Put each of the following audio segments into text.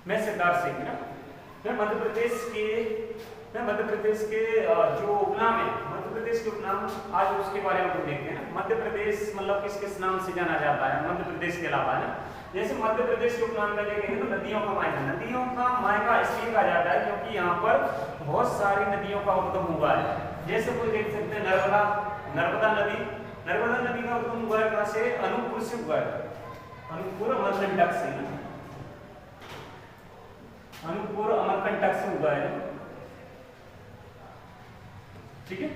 मैं सिद्धार्थ सिंह ना, मैं मध्य प्रदेश के जो उपनाम है, मध्य प्रदेश के उपनाम आज उसके बारे में देखते हैं। मध्य प्रदेश मतलब किस किस नाम से जाना जाता है मध्य प्रदेश के अलावा ना। जैसे मध्य प्रदेश के उपनाम में देखेंगे तो नदियों का मायका, नदियों का मायका इसलिए कहा जाता है क्योंकि यहाँ पर बहुत सारी नदियों का उद्गम हुआ है। जैसे कोई देख सकते हैं नर्मदा नदी का उद्गम हुआ है कहाँ से? अनूपपुर से हुआ है, अनूपपुर अमरकंटक से, अनूपपुर अमरकंटक से हुआ है, ठीक है।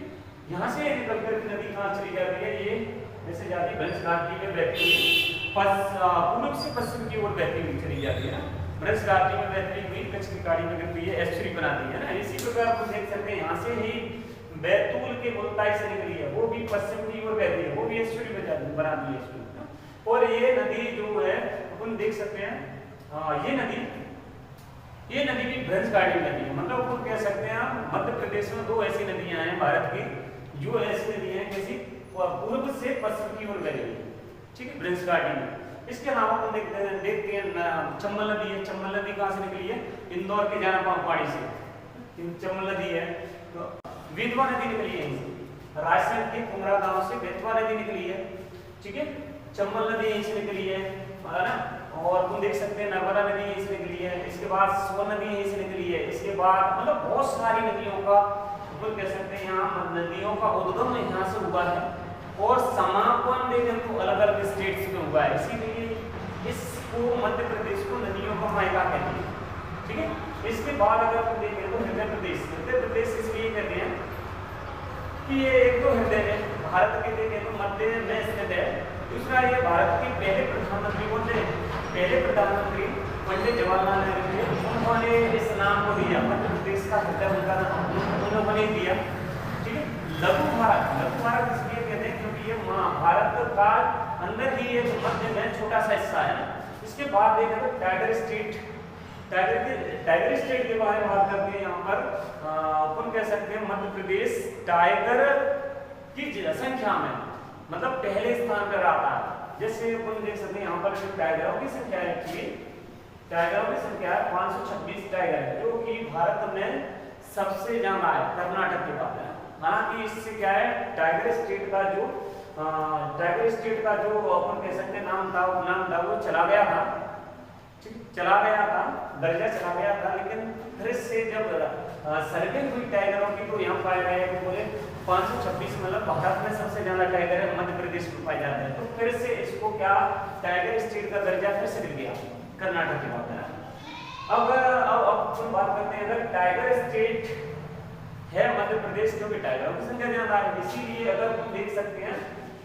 यहाँ से निकल कर नदी कहाँ चली जाती है? ये जैसे जाती है भ्रंश घाटी में बहती हुई पूर्व से पश्चिम की ओर बहती हुई चली जाती है ना। भ्रंश घाटी में बहती हुई कच्छ की खाड़ी में गिरती है, एस्चुरी बनाती है ना। इसी प्रकार आप देख सकते हैं यहाँ से ही बैतूल के मुल्ताई से निकली है, वो भी पश्चिम की ओर बहती है, वो भी एस्चुरी बनाती है। और ये नदी जो है अपन देख सकते हैं, ये नदी भी भ्रंश घाटी नदी है। मतलब वो कह सकते हैं आप मध्य प्रदेश में दो ऐसी नदियां हैं भारत की जो ऐसी नदी है किसी पूर्व से पश्चिम की ओर बह रही है, ठीक है, भ्रंश घाटी में। इसके अलावा हम देखते हैं चंबल नदी है। चंबल नदी कहाँ से निकली है? इंदौर के जाना पहाड़ी से चंबल नदी है। तो बेतवा नदी निकली है राजस्थान के कुमरा गांव से बेतवा नदी निकली है, ठीक है। चंबल नदी यहीं से निकली है ना। और तुम देख सकते हैं नर्मदा नदी यहीं से निकली है, इसके बाद सोन नदी यहीं से निकली है, इसके बाद मतलब बहुत सारी नदियों का अपन कह सकते हैं यहाँ नदियों का उद्गम यहाँ से हुआ है और समापन देखें तो अलग अलग स्टेट्स में हुआ है। इसीलिए इसको मध्य प्रदेश को नदियों का मायका कहते हैं, ठीक है। इसके बाद अगर आप देखें तो हृदय प्रदेश इसलिए कहते हैं कि ये एक तो हृदय है भारत के, देखें तो मध्य में स्थित है। दूसरा ये भारत के पहले प्रधानमंत्री कौन थे? पहले प्रधानमंत्री पंडित जवाहरलाल नेहरू थे। उन्होंने इस नाम को दिया मध्य प्रदेश का हृदय उनका नाम उन्होंने दिया, ठीक है। लघु भारत इसलिए कहते हैं क्योंकि ये भारत का अंदर ही एक मध्य में छोटा सा हिस्सा है ना। इसके बाद देखें तो टाइगर स्टेट के बारे में बात करते हैं। यहाँ पर अपन कह सकते हैं मध्य प्रदेश टाइगर की संख्या में मतलब पहले स्थान पर आता है। जैसे अपन देख सकते हैं यहाँ पर टाइगरों की संख्या है, टाइगरों की संख्या 526 टाइगर है जो कि भारत में सबसे ज्यादा है कर्नाटक के बाद है। हालांकि इससे क्या है टाइगर स्टेट का जो अपन कह सकते हैं नाम था वो चला गया था, दर्जा चला गया था। लेकिन फिर से जब सर्वे हुई टाइगरों की तो यहाँ पाए गए कि बोले 526 मतलब भारत में सबसे ज्यादा टाइगर है मध्य प्रदेश में पाए जाते हैं। तो फिर से इसको क्या टाइगर स्टेट का दर्जा फिर से मिल गया कर्नाटक के बाद है। अब हम बात करते हैं अगर टाइगर स्टेट है मध्य प्रदेश क्योंकि टाइगरों की संख्या ज्यादा है, इसीलिए अगर हम देख सकते हैं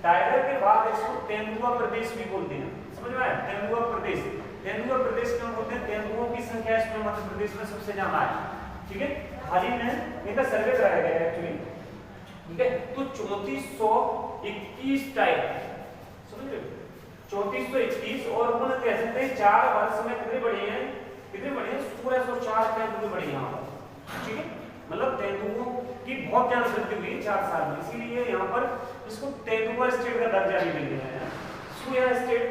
टाइगर के बाद इसको तेंदुआ प्रदेश भी बोलते हैं। समझ में आया? तेंदुआ प्रदेश क्यों बोलते हैं? तेंदुओं की संख्या इसमें मध्य प्रदेश में सबसे ज्यादा है, ठीक है। हाल ही में इनका सर्वे कराया गया है एक्चुअली, ठीक है। तो 3421 टाइगर, समझ रहे हो? 3421 और अपन कह सकते हैं 4 वर्ष में कितने बढ़े हैं 1604 तेंदुए बढ़े यहाँ पर, ठीक है। मतलब तेंदुओं की बहुत ज्यादा वृद्धि हुई है 4 साल में, इसीलिए यहाँ पर इसको तेंदुआ स्टेट का दर्जा भी मिल गया है। सोया स्टेट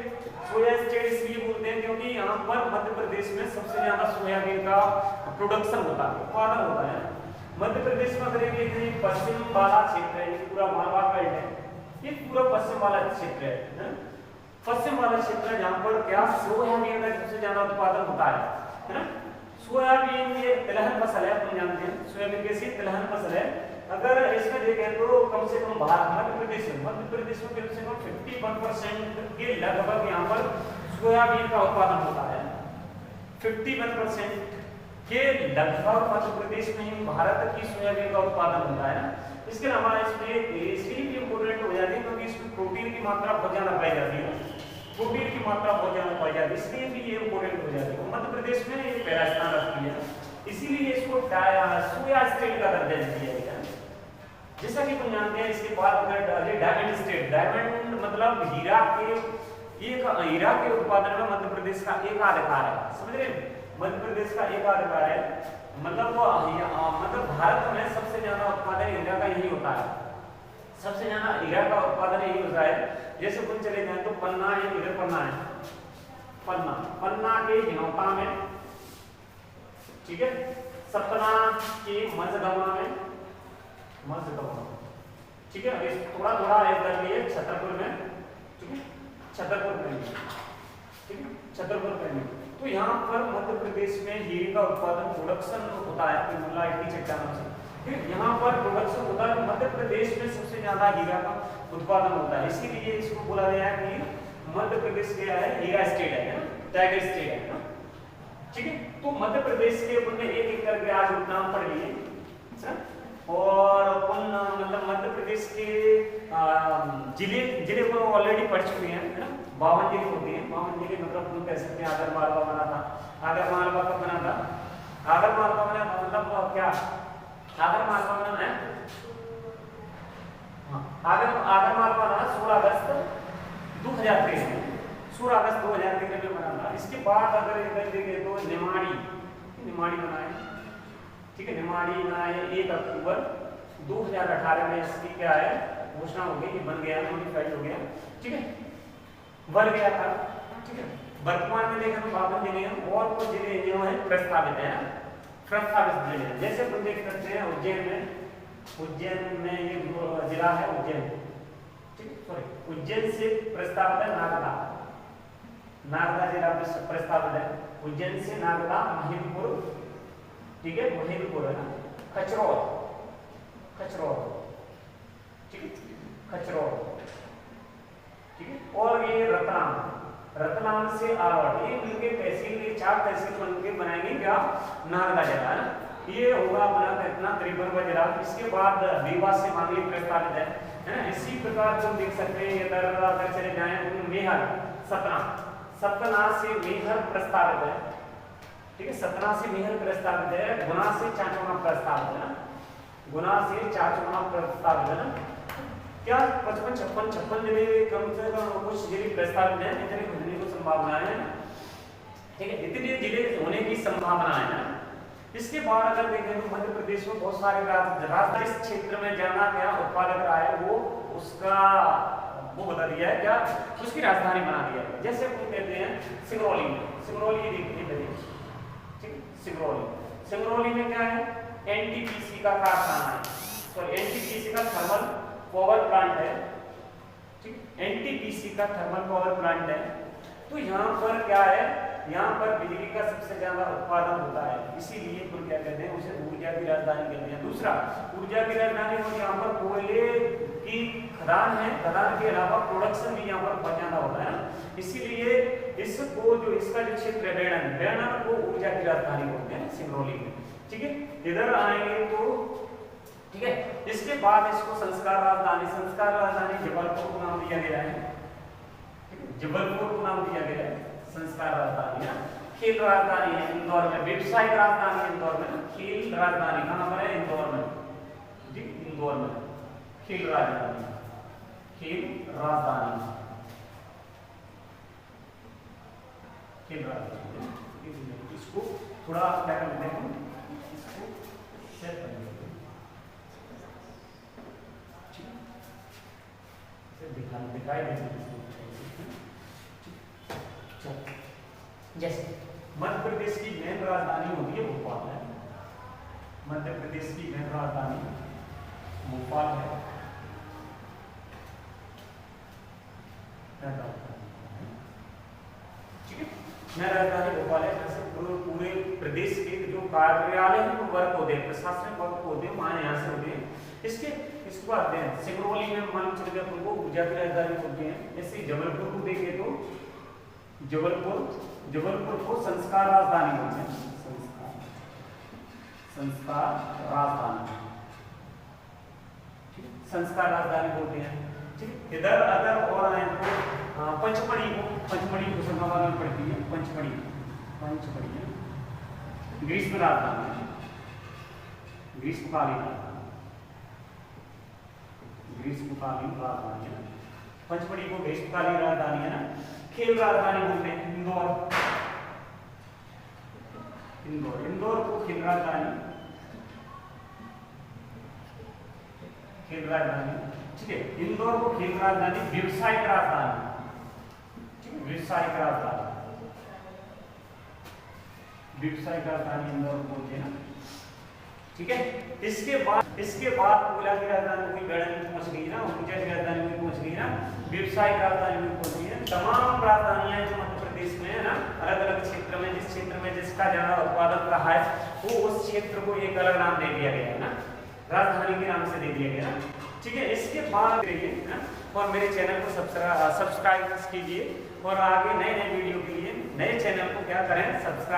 इसलिए बोलते हैं क्योंकि यहाँ पर मध्य प्रदेश में सबसे ज्यादा सोयाबीन का प्रोडक्शन होता है, उत्पादन होता है। मध्य प्रदेश में अगर ये पश्चिम वाला क्षेत्र है, ये पूरा मालवा बेल्ट है, ये पूरा पश्चिम वाला क्षेत्र है, पश्चिम वाला क्षेत्र जहाँ पर क्या सोयाबीन का सबसे ज्यादा उत्पादन होता है ना। सोयाबीन ये तिलहन फसल है, अपन जानते हैं सोयाबीन कैसी तिलहन फसल है। अगर इसमें देखें तो कम से कम मध्य प्रदेश में कम से कम 51% के लगभग यहाँ पर सोयाबीन का उत्पादन होता है। 51% के लगभग मध्य प्रदेश में ही भारत की सोयाबीन का उत्पादन होता है। इसके अलावा इसमें इसलिए भी इम्पोर्टेंट हो जाती है क्योंकि इसमें प्रोटीन की मात्रा बहुत ज्यादा पाई जाती है, इसलिए भी ये इम्पोर्टेंट हो जाती है। मध्य प्रदेश में ये पहला स्थान रखती है, इसीलिए इसको सोया स्टेट का दर्जा दिया गया है। जैसा कि हम जानते हैं इसके बाद डायमंड स्टेट, डायमंड मतलब हीरा के उत्पादन में मध्य प्रदेश का एकाधिकार है, समझ रहे हैं? मध्य प्रदेश का एकाधिकार है, मतलब भारत में सबसे ज्यादा उत्पादन हीरा का यही होता है, सबसे ज्यादा हीरा का उत्पादन यही होता है। जैसे अपन चले जाए तो पन्ना, ये इधर पन्ना है, पन्ना के हिनौता में ठीक है। सतना के मझगवा में, ठीक है। अभी थोड़ा थोड़ा इधर भी है छतरपुर में, ठीक है, छतरपुर में, ठीक है, छतरपुर में। तो यहाँ पर मध्य प्रदेश में हीरे का उत्पादन प्रोडक्शन होता है, मुल्ला इतनी चट्टानों से, ठीक है। यहाँ पर प्रोडक्शन होता है, मध्य प्रदेश में सबसे ज्यादा हीरा का उत्पादन होता है, इसीलिए इसको बोला गया है कि मध्य प्रदेश क्या है, हीरा स्टेट है, टाइगर स्टेट है ना, ठीक है। तो मध्य प्रदेश के अपन ने एक एक करके आज नाम पढ़ लिए, और उन मतलब मध्य प्रदेश के जिले को ऑलरेडी पढ़ चुके हैं, है ना। 52 जिले होते हैं, 52 जिले मतलब तुम कह सकते हैं आगर मालवा बना था, आगर मालवा कब बना था, आगर मालवा बना था मतलब क्या, आगर मालवा बना है, आगर मालवा बना 16 अगस्त 2013 में, 16 अगस्त 2013 में बना था। इसके बाद अगर इधर देखें तो निमाड़ी बनाए, ठीक है, निमाड़ी बनाए 1 अक्टूबर 2018 में, इसकी क्या है घोषणा हो गई, बन गया, नोटिफाइड हो गया, ठीक है, बन गया था, ठीक है। वर्तमान में देखें तो 52 जिले हैं, और कुछ जिले जो है प्रस्तावित है, प्रस्तावित जिले हैं। जैसे अपन देख सकते हैं उज्जैन में ये जिला है उज्जैन, ठीक, सॉरी, उज्जैन से प्रस्तावित है नागदा जिला प्रस्तावित है, उज्जैन से नागदा, महिदपुर, ठीक है, महिदपुर है ना, खचरौल, ठीक है, खचरौल, ठीक है, और ये रतलाम से आलवाड़, ये मिलके तहसील, ये 4 तहसील मिलके बनाएंगे क्या, नागदा जिला है ना, ये होगा अपना इतना 53वां जिला। इसके बाद रीवा से मांगली प्रस्तावित है, इसी प्रकार तुम देख सकते हैं इधर अगर चले जाएं मेहर, सतना से मेहर प्रस्तावित है, ठीक है, सतना से मेहर प्रस्तावित है, गुना से चाचौड़ा प्रस्तावित है ना, गुना से चाचौड़ा प्रस्तावित है ना, क्या 55, 56 जिले कम से कम कुछ जिले प्रस्तावित हैं, इतने होने की संभावना है, ठीक है, इतने जिले होने की संभावना है ना। इसके बाद अगर देखें तो मध्य प्रदेश में बहुत सारे राज्य इस क्षेत्र में जाना क्या उत्पादक रहा है, वो उसका वो बता दिया है क्या, उसकी राजधानी बना दिया है। जैसे हम कहते हैं सिंगरौली देखिए, ठीक, सिंगरौली में क्या है, एनटीपीसी का कारखाना है, तो एनटीपीसी का थर्मल पावर प्लांट है, ठीक, एनटीपीसी का थर्मल पावर प्लांट है। तो यहाँ पर क्या है, यहाँ पर बिजली का सबसे ज्यादा उत्पादन होता है, इसीलिए तो क्या कहते हैं उसे ऊर्जा की राजधानी कहते हैं। दूसरा ऊर्जा की राजधानी, और यहाँ पर कोयले की खदान है, खदान के अलावा प्रोडक्शन भी यहाँ पर बहुत ज्यादा होता है, इसीलिए इसको जो इसका जो क्षेत्र है बेड़न को ऊर्जा की राजधानी बोलते हैं सिंगरौली में, ठीक है। इधर आएंगे तो ठीक है, इसके बाद इसको संस्कार राजधानी जबलपुर को नाम दिया गया है, जबलपुर को नाम दिया गया है संस्कार राजधानी है। खेल राजधानी है इंदौर में, व्यवसायिक राजधानी है इंदौर में, खेल राजधानी कहाँ पर है, इंदौर में, ठीक, इंदौर में खेल राजधानी, इसको थोड़ा क्या कर लेते हैं, इसको सेट कर लेते हैं, दिखाई देते। जैसे मध्य प्रदेश की मेन राजधानी होती है भोपाल है, मध्य प्रदेश की मेन राजधानी भोपाल है, ठीक है, मेन राजधानी भोपाल है। जैसे पूरे प्रदेश के जो कार्यालय वर्क होते हैं, प्रशासनिक वर्क होते हैं, वहां यहाँ से होते हैं। इसको आते हैं सिंगरौली में मान चल गया तुमको ऊर्जा की राजधानी होती है। जैसे जबलपुर को देखे तो जबलपुर को संस्कार राजधानी बोलते हैं, संस्कार राजधानी बोलते हैं, ठीक। इधर अगर और आए तो पंचमढ़ी होशंगाबाद में पड़ती है, पंचमढ़ी ग्रीष्म राजधानी, ग्रीष्मकालीन राजधानी है। पंचमढ़ी को ग्रीष्मकालीन राजधानी है ना। खेल राजधानी बोलते हैं इंदौर को खेल राजधानी, ठीक है, इंदौर को खेल राजधानी, व्यवसायिक राजधानी, ठीक है, व्यवसायिक राजधानी, व्यावसायिक राजधानी इंदौर बोलते हैं ना, ठीक है। इसके बाद कोयला की राजधानी हुई बेड़न पहुंच गई ना, ऊर्जा की राजधानी हुई पहुंच गई ना, व्यावसायिक राजधानी हुई पहुंच गई है। तमाम राजधानियां जो मध्य प्रदेश में है ना, अलग अलग क्षेत्र में, जिस क्षेत्र में जिसका ज्यादा उत्पादन रहा है वो उस क्षेत्र को एक अलग नाम दे दिया गया है ना, राजधानी के नाम से दे दिया गया ना, ठीक है। इसके बाद रहिए ना, और मेरे चैनल को सब्सक्राइब कीजिए, और आगे नए नए वीडियो के लिए नए चैनल को क्या करें, सब्सक्राइब